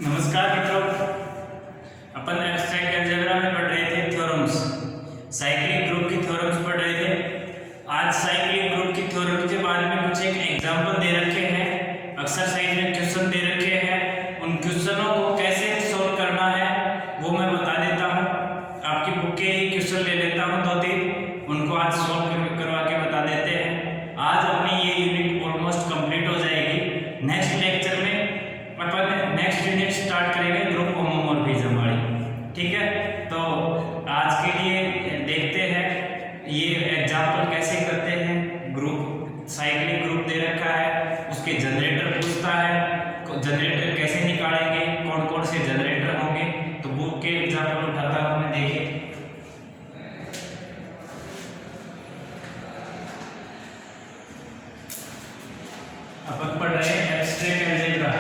नमस्कार मित्रों, अपन abstract algebra में पढ़ रहे थे थ्योरम्स, साइक्लिक ग्रुप की थ्योरम्स पढ़ रहे थे। आज साइक्लिक ग्रुप की थ्योरम के बारे में कुछ एक एग्जांपल दे रखे हैं, एक्सरसाइज में क्वेश्चन दे रखे हैं। उन क्वेश्चनों को कैसे सोल्व करना है वो मैं बता देता हूँ। आपकी बुक के ही क्वेश्चन ले लेता हूँ दो तीन, उनको आज सोल्व करवा के बता देते हैं। आज अपनी ये यूनिट ऑलमोस्ट कंप्लीट हो जाएगी। नेक्स्ट लेक्चर में अपन नेक्स्ट यूनिट स्टार्ट करेंगे ग्रुप होमोमॉर्फिज्म वाली। ठीक है, तो आज के लिए देखते हैं ये एग्जांपल कैसे करते हैं। ग्रुप साइक्लिक ग्रुप दे रखा है, उसके जनरेटर पूछता है, जनरेटर कैसे निकालेंगे, कौन कौन से जनरेटर होंगे। तो बुक के एग्जांपल उठाता हूं मैं, देखिए। अपन पढ़ रहे हैं एब्स्ट्रैक्ट अलजेब्रा।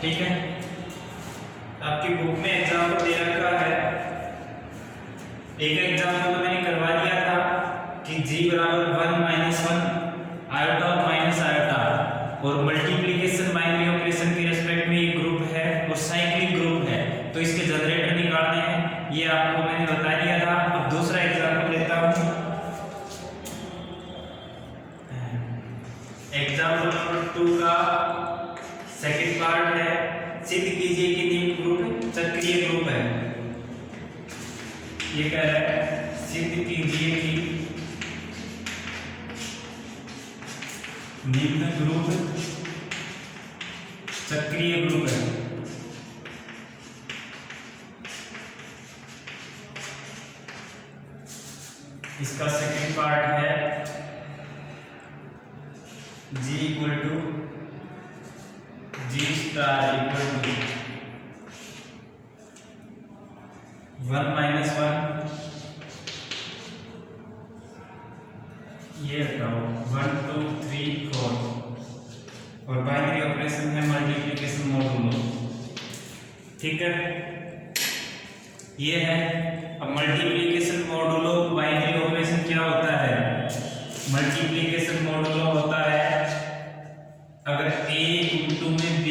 ठीक है, आपकी बुक में एग्जांपल दे रखा है। एक एग्जांपल तो मैंने करवा दिया था कि g बराबर 1 माइनस 1 आयोटा और माइनस आयोटा, और मल्टीप्लिकेशन बाइनरी ऑपरेशन के रिस्पेक्ट में ये ग्रुप है और साइक्लिक ग्रुप है, तो इसके जनरेटर निकालने हैं। ये आपको मैंने बता दिया था। अब दूसरा एग्जांपल लेता हूँ। एग्जांपल नंबर 2 का सेकंड पार्ट है, सिद्ध कीजिए कि निम्न ग्रुप चक्रीय ग्रुप है। ये कह रहा है सिद्ध कीजिए कि निम्न ग्रुप चक्रीय ग्रुप है। इसका सेकंड पार्ट है G equal to G star equal to 1 minus 1, ये हटाओ 1 2 3 4, और बाइनरी ऑपरेशन है मल्टीप्लिकेशन मॉडुलो। ठीक है, ये है। अब मल्टीप्लिकेशन मॉडुलो बाइनरी ऑपरेशन क्या होता है? मल्टीप्लिकेशन मॉडुलो होता है अगर a इंटू में b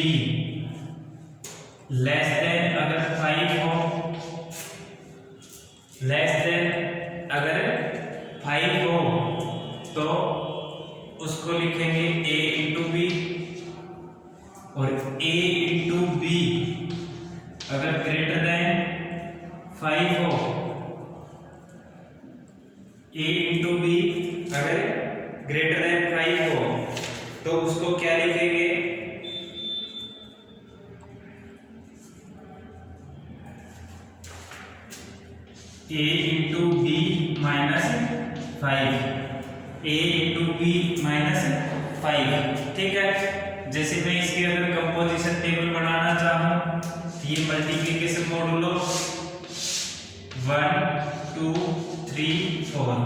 लेस देन अगर 5 हो, लेस देन अगर 5 हो तो उसको लिखेंगे a इंटू बी, और a इंटू बी अगर ग्रेटर देन 5 हो, a इंटू बी अगर ग्रेटर देन 5 हो तो उसको क्या लिखेंगे? a into b minus 5, a into b minus 5। ठीक है, जैसे मैं इसकी अगर कंपोजिशन टेबल बनाना चाहूं तो ये multiplication modulo 1 2 3 4,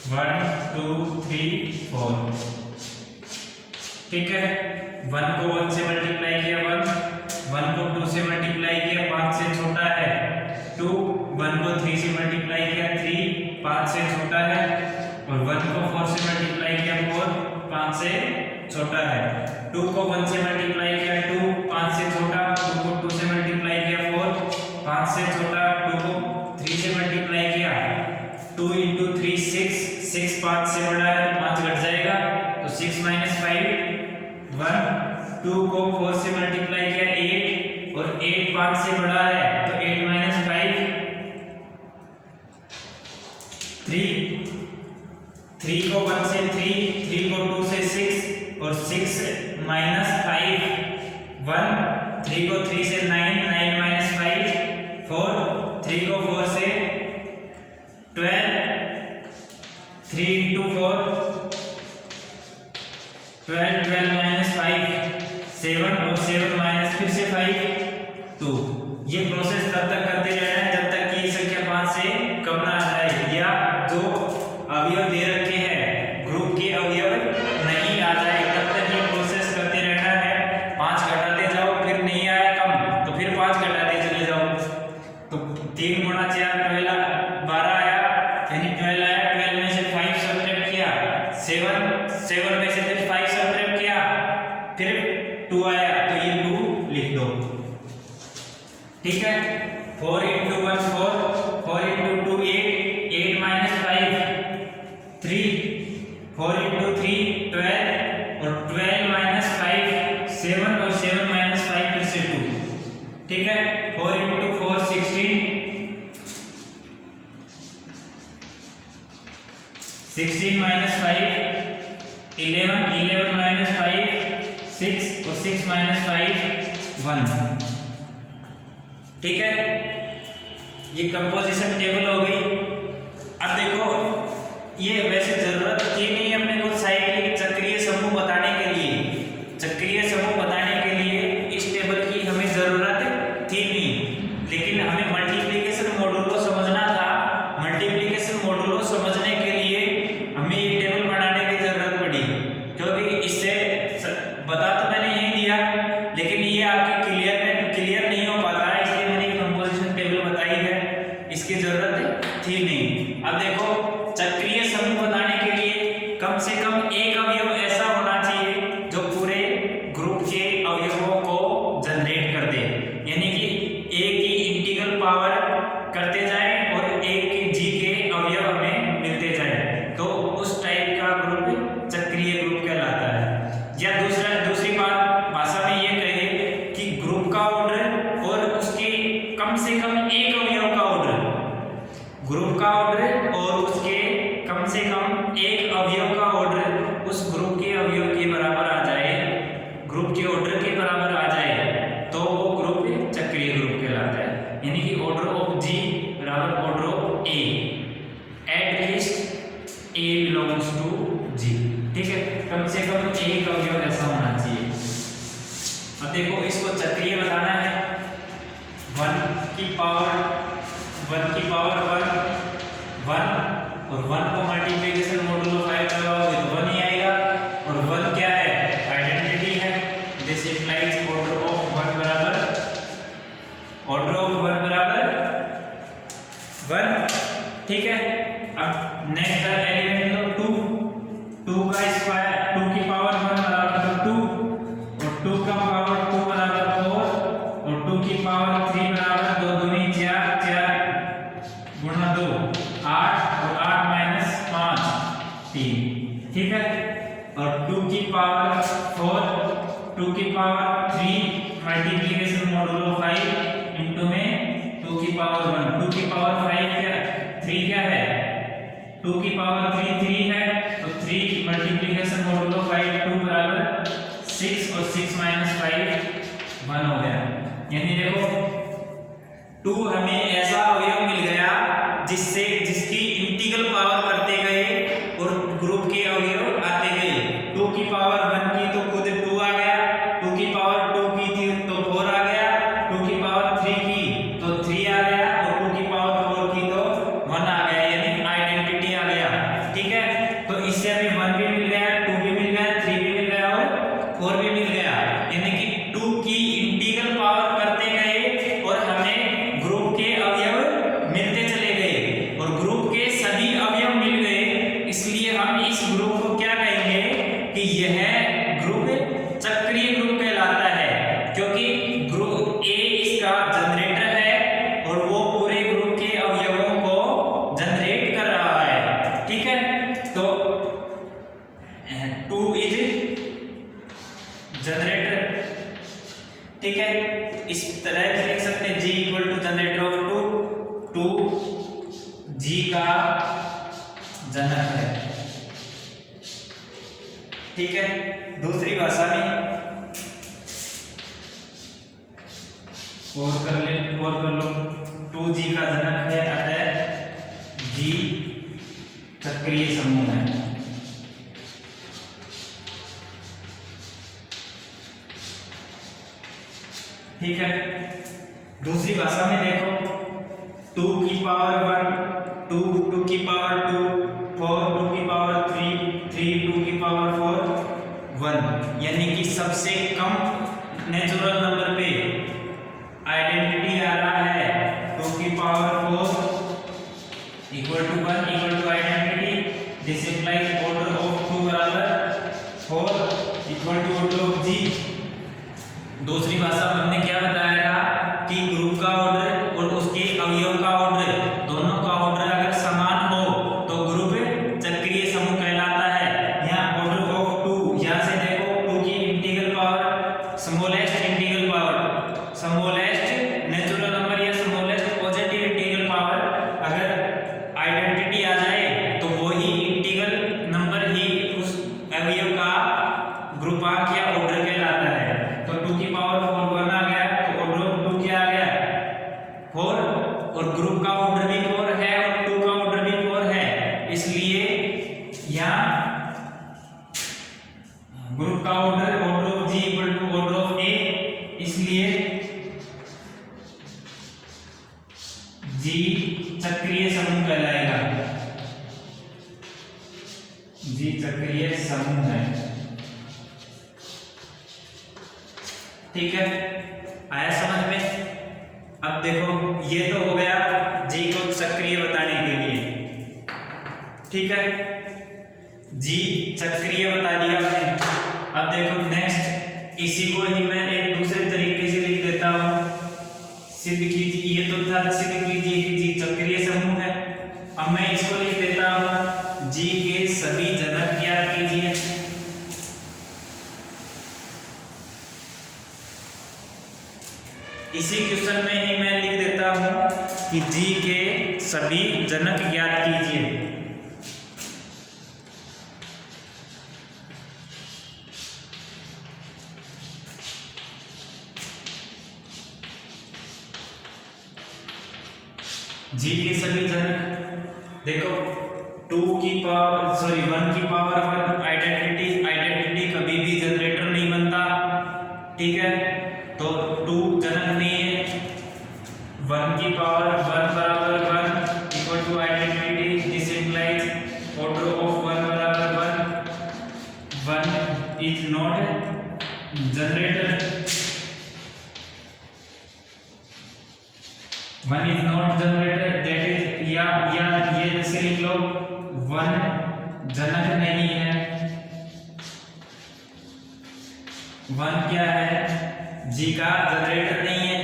one two three four. ठीक है, 1 को 1 से मल्टीप्लाई किया 1 को 2 से मल्टीप्लाई किया 5 से छोटा है 2, 1 को 3 से मल्टीप्लाई किया 3 5 से छोटा है, और 1 को 4 से मल्टीप्लाई किया 4 5 से छोटा है। 2 को 1 से मल्टीप्लाई किया 2 5 से छोटा, 2 को 2 से मल्टीप्लाई किया 4 5 से छोटा, 2 को 3 से मल्टीप्लाई किया 2 इंटू 3 6 5 से बड़ा है तो 5 घट जाएगा, तो 6 माइनस 5 1। 2 को 4 से मल्टीप्लाई किया 8, और 8 5 से बड़ा है तो 8 माइनस 5 3। 3 को 1 से 3 को 2 से 6, और 6 माइनस 5 1। 3 को 3 से 9 माइनस 5 4। 3 को 4 से 12, 3 इंटू 4 12 माइनस 5 7, और 7 माइनस फिर से 5 2। ये प्रोसेस तब तक करते रहना है जब तक कि ये संख्या 5 से कम ना आ जाए, या जो अवयव दे रखे हैं ग्रुप के अवयव नहीं आ जाए, तब तक ये प्रोसेस करते रहना है। 5 घटाते जाओ, फिर नहीं आया कम तो फिर 5 घटाते चले जाओ। तो 3 फिर 2 आया तो ये 2 लिख दो, ठीक है। 4 × 1 4, 4 × 2 8, 8 - 5 3, 4 × 3 12 और 12 - 5 7 और 7 - 5 फिर से 2, ठीक है। 4 × 4 16, 16 - 5 11, 11 - 5 6 और 6 - 5 1, ठीक है। ये कंपोजिशन टेबल हो गई। अब देखो ये वैसे जरूरत थी नहीं अपने को साइक्लिक चक्रीय समूह बताने के लिए, चक्रीय समूह बताने के लिए इस टेबल की हमें जरूरत थी नहीं, लेकिन हमें मल्टीप्लिकेशन मॉडुलो समझना था। मल्टीप्लिकेशन मॉडुलो समझने के लिए हमें ये टेबल बनाने की जरूरत पड़ी, क्योंकि इससे बता तो मैंने यही दिया, लेकिन ये आपके क्लियर नहीं हो पाता है, इसलिए मैंने कंपोजिशन टेबल बताई है, इसकी जरूरत थी नहीं। अब देखो चक्रीय समूह बताने के लिए कम से कम एक अवयव ऐसा होना चाहिए जो पूरे ग्रुप के अवयवों को जनरेट कर दे, यानी कि एक की इंटीग्रल पावर करते जाए और एक की जी के अवयव हमें मिलते जाए, तो उस टाइप का ग्रुप चक्रीय ग्रुप कहलाता है। या दूसरी बात भाषा में ये कहे कि ग्रुप का ऑर्डर और उसके कम से कम एक अवयव का ऑर्डर, ग्रुप का ऑर्डर और उसके कम से कम एक अवयव का ऑर्डर उस ग्रुप के अवयव के बराबर आ जाए, ग्रुप के ऑर्डर के बराबर आ जाए, तो वो ग्रुप चक्रीय ग्रुप कहलाता है। यानी कि ऑर्डर ऑफ जी बराबर order of A, at least A belongs to G, ठीक है। कम से कम एक अवयव ऐसा होना चाहिए। अब देखो इसको चक्रीय बताना है, 1 की पावर 1 और 1 को मल्टीप्लिकेशन मॉडुलो 5 लगाओगे तो 1 ही आएगा, और 1 क्या है, आइडेंटिटी है। दिस इंप्लाइज ऑर्डर ऑफ 1 बराबर 1, ठीक है। अब नेक्स्ट एलिमेंट लो 2 का स्क्वायर 2 की पावर 1 बराबर 2, और 2 का पावर 2 बराबर 4, और 2 की पावर 3 बराबर 2 दूनी 4, 4 गुणा 2 8, और 8 - 5 3, ठीक है। और 2 की पावर 4, 2 की पावर 3 मल्टीप्लिकेशन मॉडुलो 5 इनटू में 2 की पावर 1, 2 की पावर 5 क्या 3 क्या है, 2 की पावर 3 है, तो 3 मल्टीप्लिकेशन मॉडुलो 5 2 बराबर 6, और 6 - 5 1 हो गया। यानी देखो 2 हमें ऐसा अवयव मिल गया जिसकी इंटीग्रल पावर करते गए और ग्रुप के अवयव आते गए। 2 की पावर 1 की तो खुद 2 आ गया, 2 की पावर 2 की थी तो 4 आ गया, 2 की पावर 3 की तो 3 आ गया, और 2 की पावर 4 की तो 1 आ गया, यानी आइडेंटिटी आ गया, ठीक है। तो इससे हमें 1 भी मिल गया, 2 भी मिल गया, 3 भी मिल गया और 4 भी मिल गया, यानी कि 2 की इंटीग्रल पावर करते गए और हमें ग्रुप के अवयव मिलते चले गए, और ग्रुप के सभी अवयव मिल गए, इसलिए हम इस ग्रुप को क्या कहेंगे कि यह ग्रुप चक्रीय ग्रुप कहलाता है, क्योंकि ग्रुप ए इसका जनरेटर है और वो पूरे ग्रुप के अवयवों को जनरेट कर रहा है, ठीक है। तो 2 इज जनरेटर, ठीक है। इस तरह से लिख सकते हैं G equal to generator of 2 G का जनक है, ठीक है। दूसरी भाषा में और कर लो 2G का जनक है, अतः G चक्रीय समूह है, ठीक है। दूसरी भाषा में देखो 2 की पावर 1 2, 2 की पावर 2 4, 2 की पावर 3 3, 2 की पावर 4 1, यानी कि सबसे कम नेचुरल नंबर पे आइडेंटिटी आ रहा है 2 की power 4 equal to 1 equal to identity. This implies order of 2 बराबर 4 equal to order of G. दूसरी भाषा में हमने क्या बताया था कि ग्रुप का ऑर्डर और उसके अवयव का ऑर्डर, दोनों का ऑर्डर अगर समान हो तो ग्रुप चक्रीय समूह कहलाता है। यहाँ ऑर्डर ऑफ टू, यहाँ से देखो टू की integral power smallest integral power, smallest natural number या स्मॉलेस्ट पॉजिटिव इंटीग्रल पावर अगर आइडेंटिटी आ जाए तो वो ही इंटीग्रल नंबर ही उस अवयव का ग्रुपांक या ऑर्डर कहलाता है। तो 2 की पावर 4 1 आ गया, तो ऑर्डर ऑफ 2 क्या आ गया 4, और ग्रुप का ऑर्डर भी 4 है और 2 का ऑर्डर भी 4 है, इसलिए यहाँ ग्रुप का order of G equal to order of A, इसलिए जी चक्रीय समूह कहलाएगा। जी चक्रीय समूह है, ठीक है, आया समझ में। अब देखो ये तो हो गया जी को चक्रीय बताने के लिए, ठीक है, जी चक्रीय बता दिया मैंने। अब देखो नेक्स्ट, इसी को ही मैं एक दूसरे तरीके से लिख देता हूं, सिद्ध कीजिए, ये तो था सिद्ध कीजिए कि जी चक्रीय समूह है। अब मैं इसको लिख देता हूं, जी के सभी जनक ज्ञात कीजिए। इसी क्वेश्चन में ही मैं लिख देता हूं कि जी के सभी जनक ज्ञात कीजिए। जी के सभी जनक देखो 1 की पावर 1 आइडेंटिटी कभी भी जनरेटर नहीं बनता, ठीक है, तो 2 जनक नहीं है। 1 की पावर 1 बराबर 1 equal to identity, this implies order of 1 बराबर 1 is not generator, 1 is not generator, that is या ये जैसे लिख लो 1 जनक नहीं है। 1 क्या है, जी का जनरेटर नहीं है।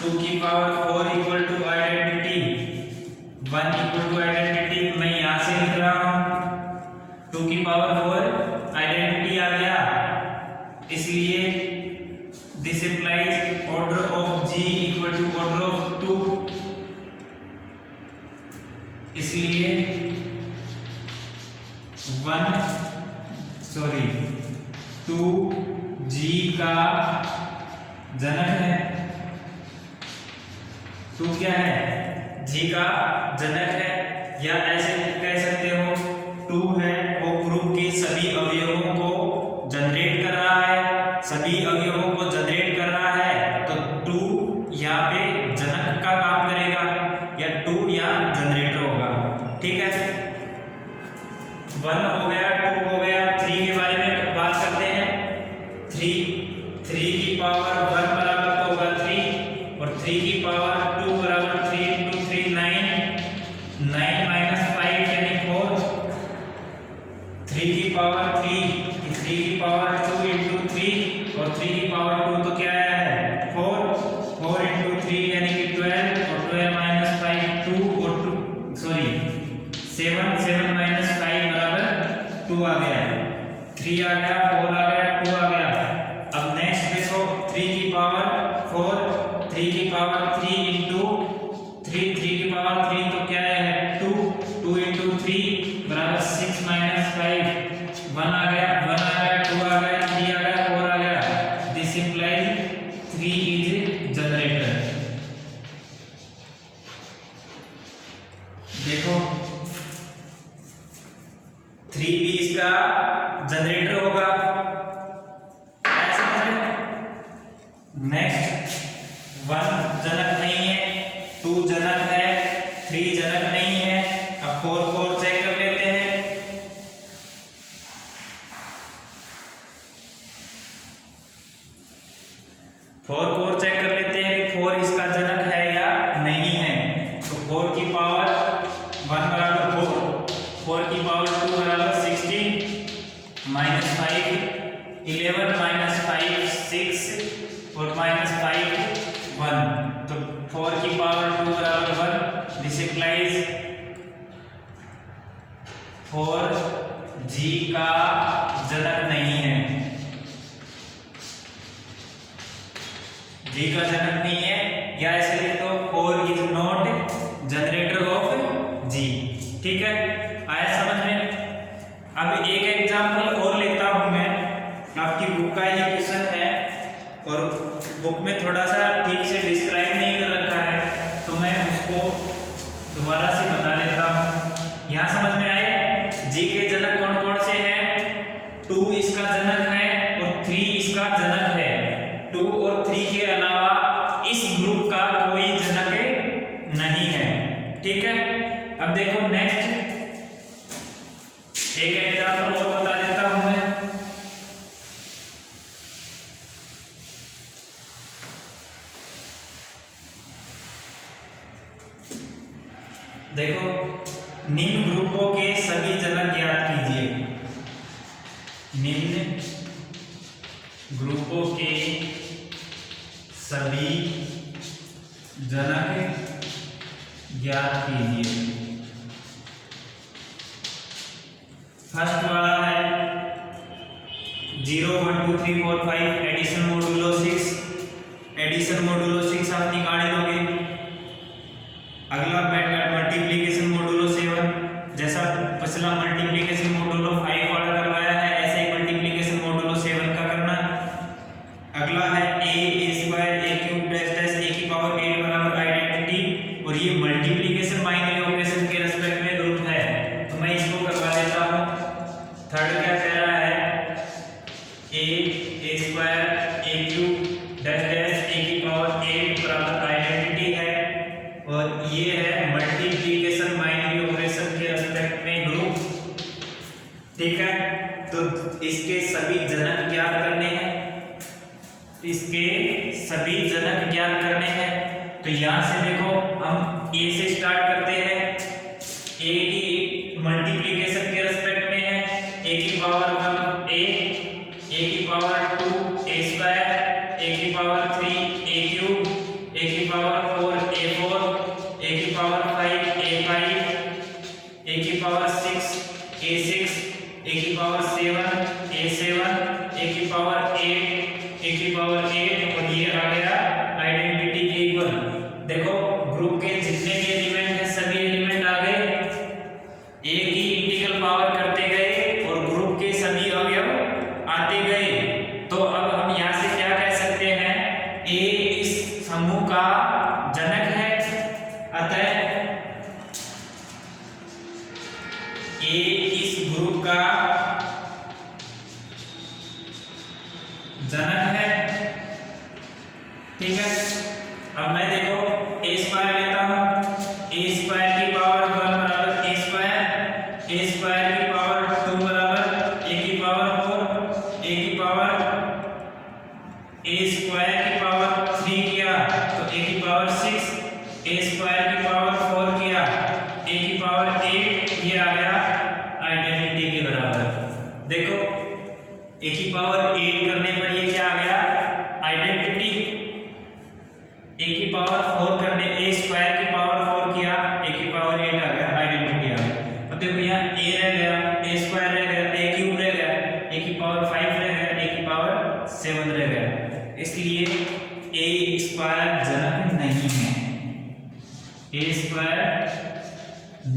2 की power 4 equal to identity, 1 equal to identity मैं यहां से लिख रहा हूं, 2 की पावर 4 आइडेंटिटी आ गया, इसलिए this implies order of G equal to order of 2, इसलिए 2 जी का जनक है। 2 क्या है, जी का जनक है, या ऐसे कह सकते हो 2 है वो ग्रुप के सभी अवयवों को जनरेट कर रहा है, सभी अवयवों को जनरेट कर रहा है, तो 2 यहाँ पे जनक का काम करेगा, या 2 यहाँ जनरेटर होगा, ठीक है। 1 हो गया, 2 हो गया, 3 के बारे में बात करते हैं। 3 की पावर 1 बराबर तो होगा 3, और 3 की पावर 2 बराबर 3 into 3 9 minus 5 यानी 4। 3 की पावर 3 की पावर 2 into 3, और 3 की पावर 2 तो क्या है 4 into 3 यानी कि 12, और 12 minus 5 2, और 7 minus 5 बराबर 2 आ गया, 3 आ गया, 4 आ गया, 2 आ गया। अब नेक्स्ट देखो 3 की पावर 4, 3 की पावर 3 into 3 की पावर 3 तो क्या है 2 into 3 बराबर 6 minus 5 1 आ गया, 1 आ गया, 2 आ गया, 3 आ गया, 4 आ गया, दिस इंप्लाइज 3 इज जनरेटर। देखो 3 भी इसका जनरेटर होगा, नेक्स्ट 1 जनक नहीं है, 2 जनक है, 3 जनक नहीं है। अब 4 चेक कर लेते हैं। 4 चेक कर लेते हैं कि 4 इसका जनक है या नहीं है। तो 4 की पावर 1 बराबर 4 की पावर 2 बराबर 16 minus 5 11 -5 6 और -5 1, तो 4 की पावर 2 बराबर 1। दिस इम्प्लाइज 4 G का जनक नहीं है, G का जनक नहीं है, या ऐसे लिख दो 4 is not generator off G। ठीक है, आया समझ में? अब एक एग्जांपल और लेता हूं मैं, आपकी बुक का ही क्वेश्चन है और बुक में थोड़ा सा ठीक से डिस्क्राइब नहीं कर रखा है, तो मैं उसको दोबारा से बता देता हूं। यहां समझ में आए? G के जनक कौन कौन से हैं? 2 इसका जनक है और 3 इसका जनक है। 2 और 3 के अलावा इस ग्रुप का कोई जनक नहीं है। ठीक है, अब देखो नेक्स्ट एक एग्जांपल और बता देता हूं मैं। देखो, निम्न ग्रुपों के सभी जनक ज्ञात कीजिए। निम्न ग्रुपों के सभी जनक ज्ञात कीजिए। फर्स्ट वाला है 0 1 2 3 4 5 एडिशन मोडुलो 6। एडिशन मोडुलो 6 आप निकाल दोगे। अगला मल्टीप्लिकेशन मोडुलो 7, जैसा पिछला मल्टीप्लिकेशन मोडुलो 5 वाला करवाया है, ऐसे ही मल्टीप्लिकेशन मोडुलो 7 का करना। अगला है a square a cube dash dash a की पावर 8 बराबर आइडेंटिटी, और ये मल्टीप्लिकेशन बाइनरी ऑपरेशन के रिस्पेक्ट में ग्रुप है, तो मैं इसको करवा देता हूं। थर्ड क्या कह रहा है? a square a cube dash dash a की पावर 8 बराबर आइडेंटिटी है, और ये है मल्टीप्लिकेशन बाइनरी ऑपरेशन के रिस्पेक्ट में ग्रुप। ठीक है, तो इसके सभी जनक ज्ञात करने हैं, इसके सभी जनक ज्ञात करने हैं। तो यहां से देखो हम a से स्टार्ट करते हैं। a की मल्टीप्लिकेशन के रिस्पेक्ट में है, a की पावर 1 a की पावर 2 a स्क्वायर, a की पावर 3 a क्यूब, a की पावर 4 a4, a की पावर 5 a5, a की पावर 6 a6, a की पावर 7 a7, a की पावर 8 a की पावर 8, और ये आ गया आइडेंटिटी के इक्वल। देखो, ग्रुप के जितने भी एलिमेंट हैं सभी एलिमेंट आ गए, एक ही इंटीग्रल पावर करते गए और ग्रुप के सभी अवयव आते गए। तो अब हम यहां से क्या कह सकते हैं? a इस समूह का जनक है, अतः a इस ग्रुप का जनक है। ठीक है, अब मैं देखो a स्क्वायर लेता हूं। a स्क्वायर की पावर 1 बराबर a स्क्वायर, a स्क्वायर की पावर 2 बराबर a की पावर 4, a की पावर a स्क्वायर की पावर 3 किया तो a की पावर 6, a स्क्वायर की पावर 4 किया a की पावर 8, ये आ गया आइडेंटिटी के बराबर। देखो, a की पावर 8 करने पर ये क्या आ गया? आइडेंटिटी। a की पावर 4 करने, a स्क्वायर की पावर 4 किया, a की पावर 8 आ गया, आइडेंटिटी आ गया। अब देखो यहाँ a रह गया, a स्क्वायर रह गया, a क्यूब रह गया, a की पावर 5 रह गया, a की पावर 7 रह गया, इसलिए a स्क्वायर जनक नहीं है। a square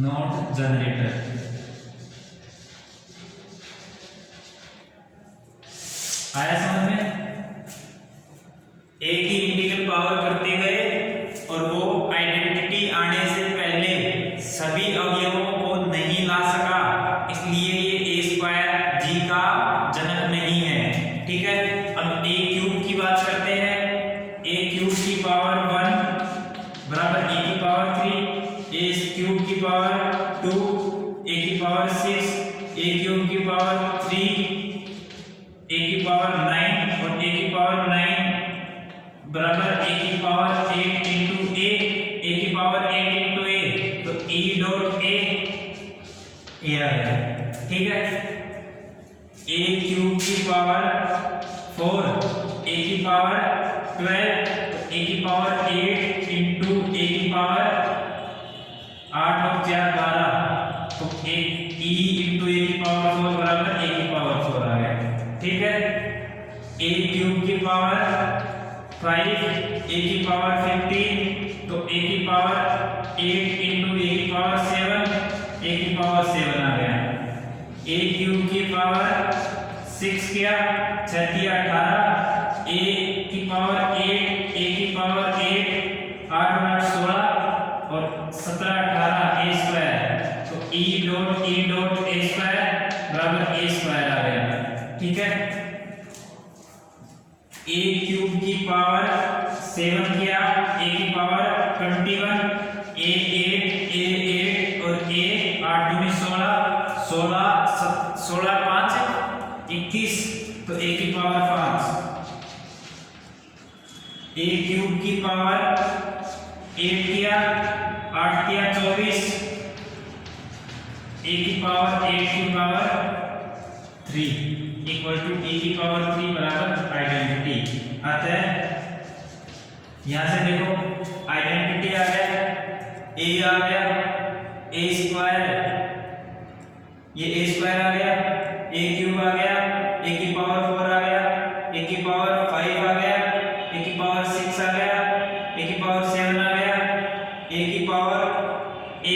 not generator. आया समझ में? एक ही इंटीग्रल पावर करते गए और वो आइडेंटिटी आने से पहले सभी अवयवों को नहीं ला सका, इसलिए ये a स्क्वायर G का जनक नहीं है। ठीक है, अब a क्यूब की बात करते हैं। a क्यूब की पावर 1 बराबर a की पावर 3, a क्यूब की पावर 2, a की पावर 6, a क्यूब की पावर 3, a की पावर 9 और a की पावर 9 बराबर a की पावर 8 इंटू a की पावर 8 इंटू a, तो e डॉट a आ गया। ठीक है, a क्यूब की पावर 4 a की पावर 12 तो a की पावर 8 इंटू a की पावर 8 और 4 12 तो एक e इंटू a की पावर 4 बराबर a की पावर 4 आ गया। ठीक है, a क्यूब की पावर 5 a की पावर 15 तो a की पावर 8 इंटू a की पावर 7 a की पावर 7 आ गया। a क्यूब की पावर 6 किया 6 दिया 18 a की पावर 8 a की पावर 8 8 और 8 16 और 17 18 a स्क्वायर तो e डॉट a स्क्वायर बराबर a स्क्वायर आ गया। ठीक है, a क्यूब की पावर 7 किया a की पावर 21 a 8 और a 8 दूनी 16 5 21 तो a की पावर 5 a क्यूब की पावर 8 किया 8 किया 24 a की पावर 8 की पावर 3 इक्वल टू a की पावर 3 बराबर आइडेंटिटी आता है। यहां से देखो आइडेंटिटी आ गया, a आ गया a स्क्वायर, ये a स्क्वायर आ गया, a क्यूब आ गया, a की पावर 4 आ गया, a की पावर 5 आ गया, a की पावर 6 आ गया, a की पावर 7 आ गया, a की पावर 8 a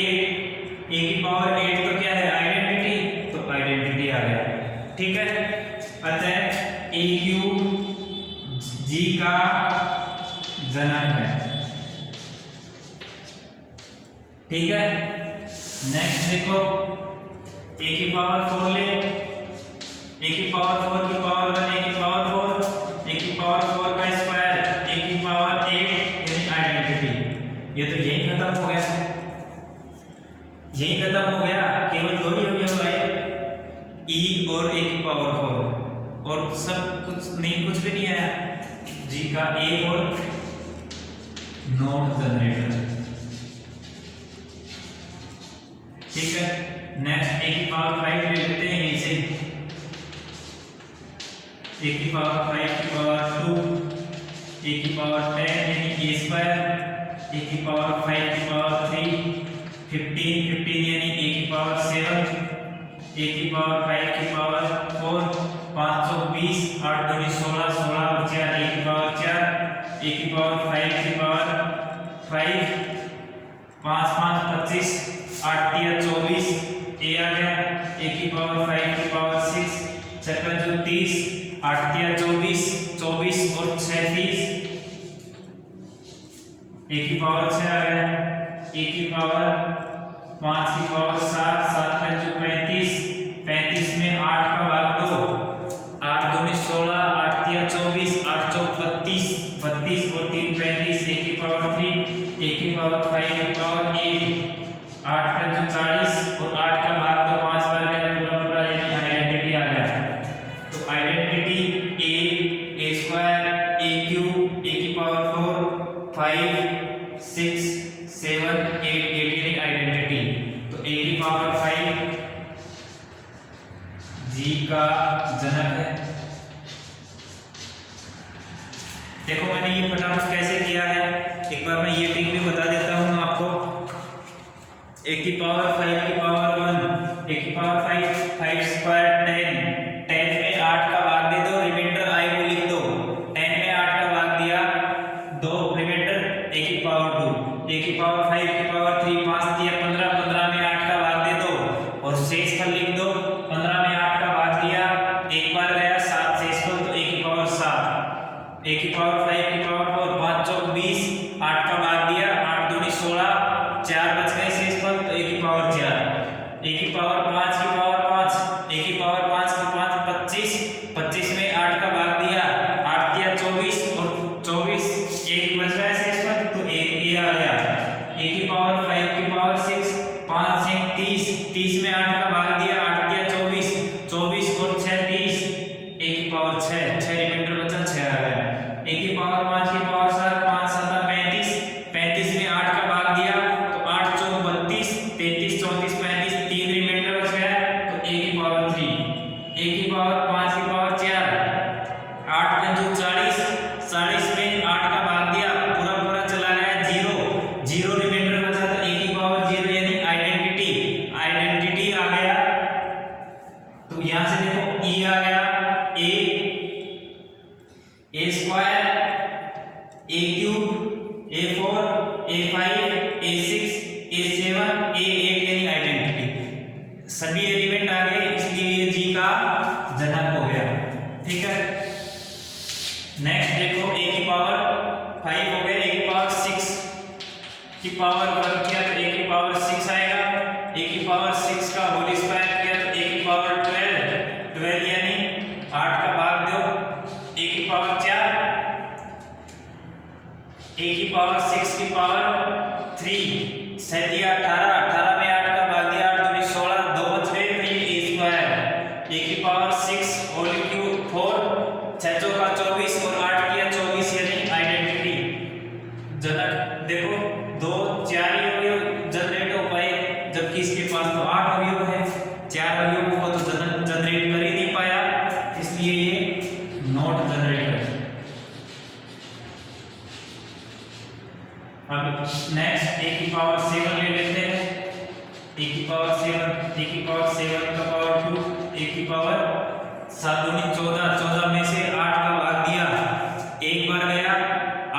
की पावर 8 तो क्या है आइडेंटिटी, तो आइडेंटिटी आ गया। ठीक है, अतः a क्यूब g का जनक है। ठीक है, नेक्स्ट देखो a की पावर 4 ले, a की पावर 4 की पावर 1 a की पावर 4 a की पावर 4 का स्क्वायर a की पावर 8 यानी आइडेंटिटी। ये तो यही खत्म हो गया, यही खत्म हो गया, केवल दो ही हो गया भाई e और a की पावर 4 और सब कुछ नहीं, कुछ भी नहीं आया g का a और नोड जनरेटर। ठीक है, नेक्स्ट a की पावर 5 ले लेते हैं यहीं से, a की पावर 5 की पावर 2 a की पावर 10 यानी a स्क्वायर, a की पावर 5 की पावर 3 15 यानी a की पावर 7 a की पावर 5 की पावर 4 520 8 दूनी 16 16 और 4 a की पावर 4 a की पावर 5 की पावर 5 5 5 25 8 3 24 a आ गया, a की पावर 5 की पावर 6 छक्का जो 30 8 3 24 24 और 6 30 a की पावर 6 आ गया, a की पावर 5 की पावर 7 7 का जो 35 35 में 8 का भाग 2 8 दूनी 16 8 3 24 8 4 32 32 और 3 35 a की पावर 3 a की पावर 5 की पावर 8 8 का जो 40 और 8 का भाग तो 5 बार में पूरा पूरा यानी आइडेंटिटी आ गया। तो identity a square a cube a की पावर 4 5 6 7 8 यानी आइडेंटिटी। तो a की पावर 5 g का जनक है। देखो मैंने ये फटाफट कैसे किया है, एक बार मैं ये ट्रिक भी बता देता हूँ आपको। a की पावर 5 की पावर 1 a की पावर 5 स्क्वायर 10 में 8 का भाग दे दो, रिमाइंडर i को लिख दो। 10 में 8 का भाग दिया 2, रिमाइंडर a की पावर 2 a की पावर 5 की पावर 3 5 दिया 15 15 में 8 का भाग दे दो और शेष पर लिख दो। 15 में 8 का भाग दिया, एक बार गया 7 शेष पर तो a की पावर 7 a की पावर 5 की पावर 4 5 4 20 8 का भाग दिया 8 दूनी 16 4 बच गए शेष पर तो a की पावर 4 a की पावर 5 की पावर 5 a की पावर 5 की 5 25 25 में 8 का भाग दिया 8 दिया 24 और 24 एक बच गया शेष पर तो a आ गया। a की पावर 5 की पावर 6 5 6 30 30 में 8 का भाग दिया 8 दिया 24 24 और 6 30 a की पावर 6 6 रिमाइंडर बचा 6 आ गया। a की पावर 5 की पावर 7 5 7 35 2 40, 40 में 8 का भाग दिया, पूरा पूरा चला गया, 0 0 रिमाइंडर बचा, तो a की पावर 0 यानी आइडेंटिटी आ गया। तो यहां से देखो e आ गया, a square, a cube, a4, a5, a6, a7, a8 यानी आइडेंटिटी, सभी एलिमेंट आ गए, इसलिए ये g का जनक हो गया। ठीक है, नेक्स्ट देखो a की पावर 5 हो गया, a की पावर 6 की पावर वर्ग किया तो a की पावर 6 आएगा, a की पावर 6 का होल स्क्वायर किया तो a की पावर 12 यानी 8 का भाग दो, a की पावर क्या, a की पावर 6 की पावर 3 7 18, 18 में 8 का भाग दिया, 8 दूनी 16, 2 बच गए, तो ये a स्क्वायर, a की पावर 6 होल क्यूब 4, 6 चौका 24 और 8 किया 24 यानी आइडेंटिटी जनक। देखो 2 4 अवयव जनरेट हो पाए, जबकि इसके पास तो 8 अवयव है, 4 अवयवों को तो जनरेट कर ही नहीं पाया, इसलिए ये नॉट जनरेटर। अब नेक्स्ट a की पावर 7 ले लेते हैं, a की पावर 7, a की पावर 7 का पावर 2, a की पावर 7 दूनी 14, 14 में से 8 का भाग दिया, एक बार गया,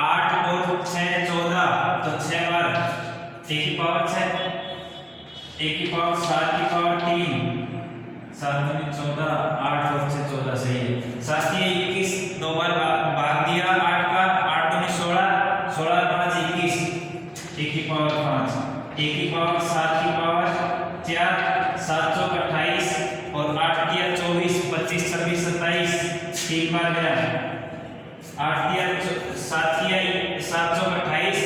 8 और 6 14, तो 6 बार, a की पावर 6, a की पावर 7 की पावर 3, 7 दूनी 14, 8 और 6 14, सही है, 7 की 21, 2 बार भाग दिया 8 का, 8 दूनी 16, 16 5 21, a की पावर 5, a की पावर 7 की पावर 4, 7 चौक 28 और 8 किया 24, 25 26 27, 3 बार गया, 8 किया 7 किया 7 चौक 28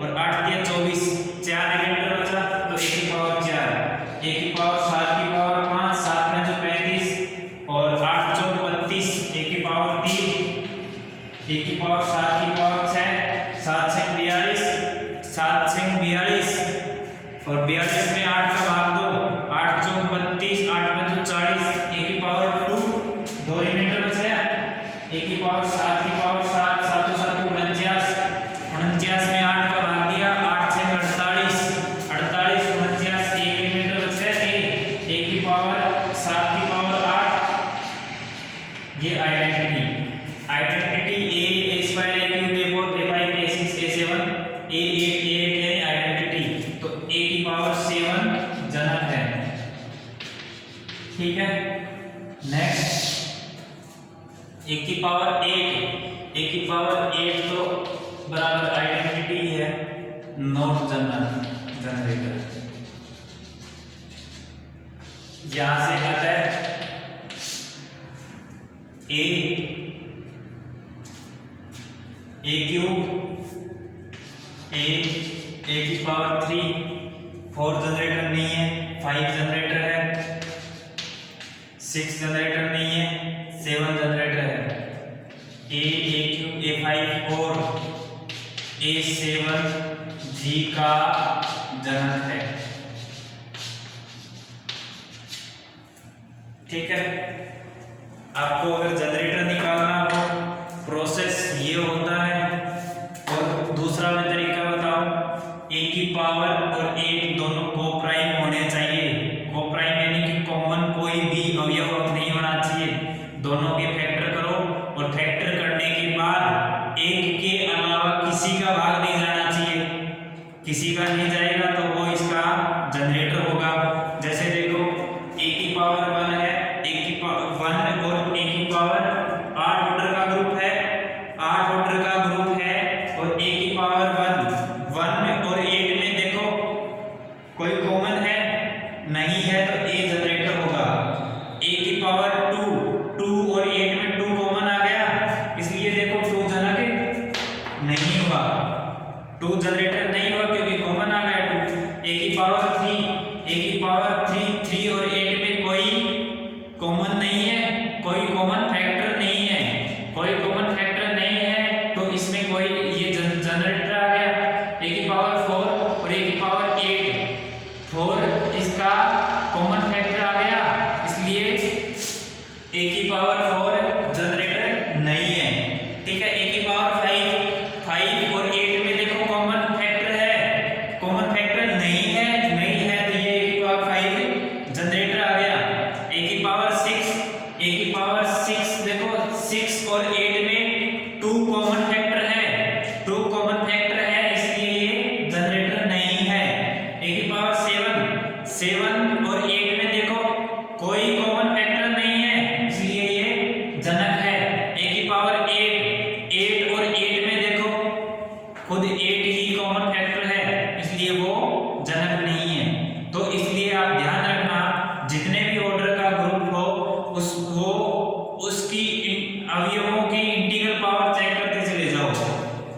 और 8 किया 24, 4 रिमाइंडर बचा, तो a की पावर 4, a की पावर 7 की पावर 5, 7 में जो 35 और 8 चौक 32, a की पावर 3, a की पावर 7 की पावर 6, 7 6 42, 7 6 42 और 42 में 8 का भाग दो, 8 चौक 32, 8 में जो 40, a की पावर 2, 2 रिमाइंडर बचा, a की पावर 7 की पावर 7, 7 7 49, 49 में 8 का भाग दिया, 8 6 48, 48 49, एक रिमाइंडर बचा, a की पावर 7 की पावर 8, ये identity a square, a cube, a4, a5, a6, a7, a8 यानी आइडेंटिटी, तो a की पावर 7 जनक है। ठीक है, नेक्स्ट a की पावर 8, a की पावर 8 तो बराबर आइडेंटिटी है, नॉट जनरेटर। यहां से आता है a क्यूब, a की पावर 3, 4 जनरेटर नहीं है, 5 जनरेटर है, 6 जनरेटर नहीं है, 7 जनरेटर है, a क्यूब, a5 और a7 g का जनक है। ठीक है, आपको अगर जनरेटर निकालना हो प्रोसेस ये होता है। और दूसरा मैं तरीका बताऊं, a की पावर और 8 दोनों कोप्राइम होने चाहिए। कोप्राइम यानी कि कॉमन कोई भी अवयव नहीं होना चाहिए, दोनों के फैक्टर करो और फैक्टर करने के बाद एक के अलावा किसी का भाग नहीं जाना चाहिए, किसी का नहीं जाएगा तो वो इसका जनरेटर होगा। जैसे देखो a की पावर 1 है, a की पावर 1 और a की पावर 8 ऑर्डर का ग्रुप है, 8 ऑर्डर का ग्रुप है और a की पावर 1 में और 8 में देखो कोई कॉमन है नहीं है तो a जनरेटर होगा। a की पावर 2 और 8 में 2 कॉमन आ गया, इसलिए देखो 2 जनक नहीं हुआ, 2 जनरेटर नहीं हुआ क्योंकि कॉमन आ गया 2। a की पावर 3 और 8 में कोई कॉमन नहीं है, कोई कॉमन फैक्टर नहीं है, कोई कॉमन फैक्टर नहीं है तो इसमें कोई ये जनरेटर आ गया। a की पावर 4 और a की पावर 8, 4 इसका कॉमन फैक्टर आ गया, इसलिए a की पावर 4 जनरेटर नहीं है।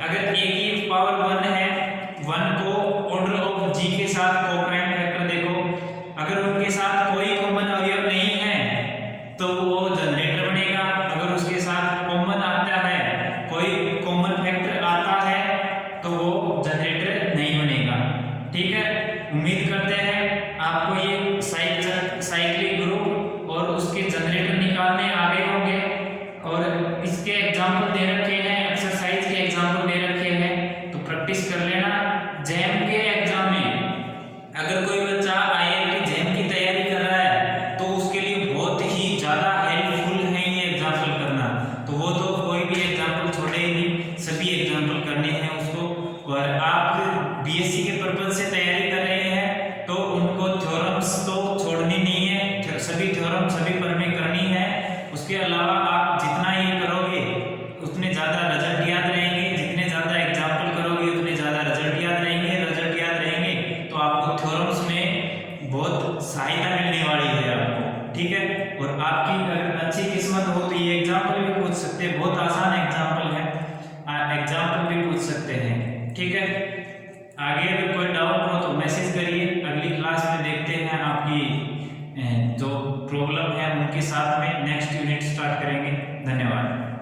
अगर a की पावर 1 है, 1 को ऑर्डर ऑफ g के साथ कोप्राइम फैक्टर देखो, अगर उनके साथ कोई कॉमन अवयव नहीं है तो वो जनरेटर बनेगा। अगर उसके साथ कॉमन आता है, कोई कॉमन फैक्टर आता है तो वो जनरेटर नहीं बनेगा। ठीक है, उम्मीद करते हैं आपको ये साइक्लिक ग्रुप और उसके जनरेटर निकालने आ गए होंगे। और इसके एग्जाम्पल दे रखे हैं, एक्सरसाइज के एग्जाम्पल दे रखे हैं, तो प्रैक्टिस कर लेना। जैम के एग्जाम में अगर कोई बच्चा आईआईटी जैम की तैयारी कर रहा है तो उसके लिए बहुत ही ज़्यादा हेल्पफुल है ये एग्जाम्पल करना। तो वो तो कोई भी एग्जाम्पल छोड़े ही नहीं, सभी एग्जाम्पल करने हैं उसको। और आप बीएससी के पर्पज से तैयारी कर रहे हैं तो उनको थ्योरम्स तो छोड़नी नहीं है, सभी थ्योरम सभी पर में करनी है। उसके अलावा आप जितना ये करोगे उतने ज़्यादा रिजल्ट याद रहेंगे, जितने ज़्यादा एग्जाम्पल करोगे उतने ज़्यादा रिजल्ट याद रहेंगे। रिजल्ट याद रहेंगे तो आपको थ्योरम्स में बहुत सहायता मिलने वाली है आपको। ठीक है, और आपकी अगर अच्छी किस्मत हो तो ये एग्जाम्पल भी पूछ सकते हैं, बहुत आसान एग्जाम्पल है, एग्जाम्पल भी पूछ सकते हैं। ठीक है, आगे अगर कोई डाउट हो तो मैसेज करिए। अगली क्लास में देखते हैं आपकी जो प्रॉब्लम है उनके साथ में नेक्स्ट यूनिट स्टार्ट करेंगे। धन्यवाद।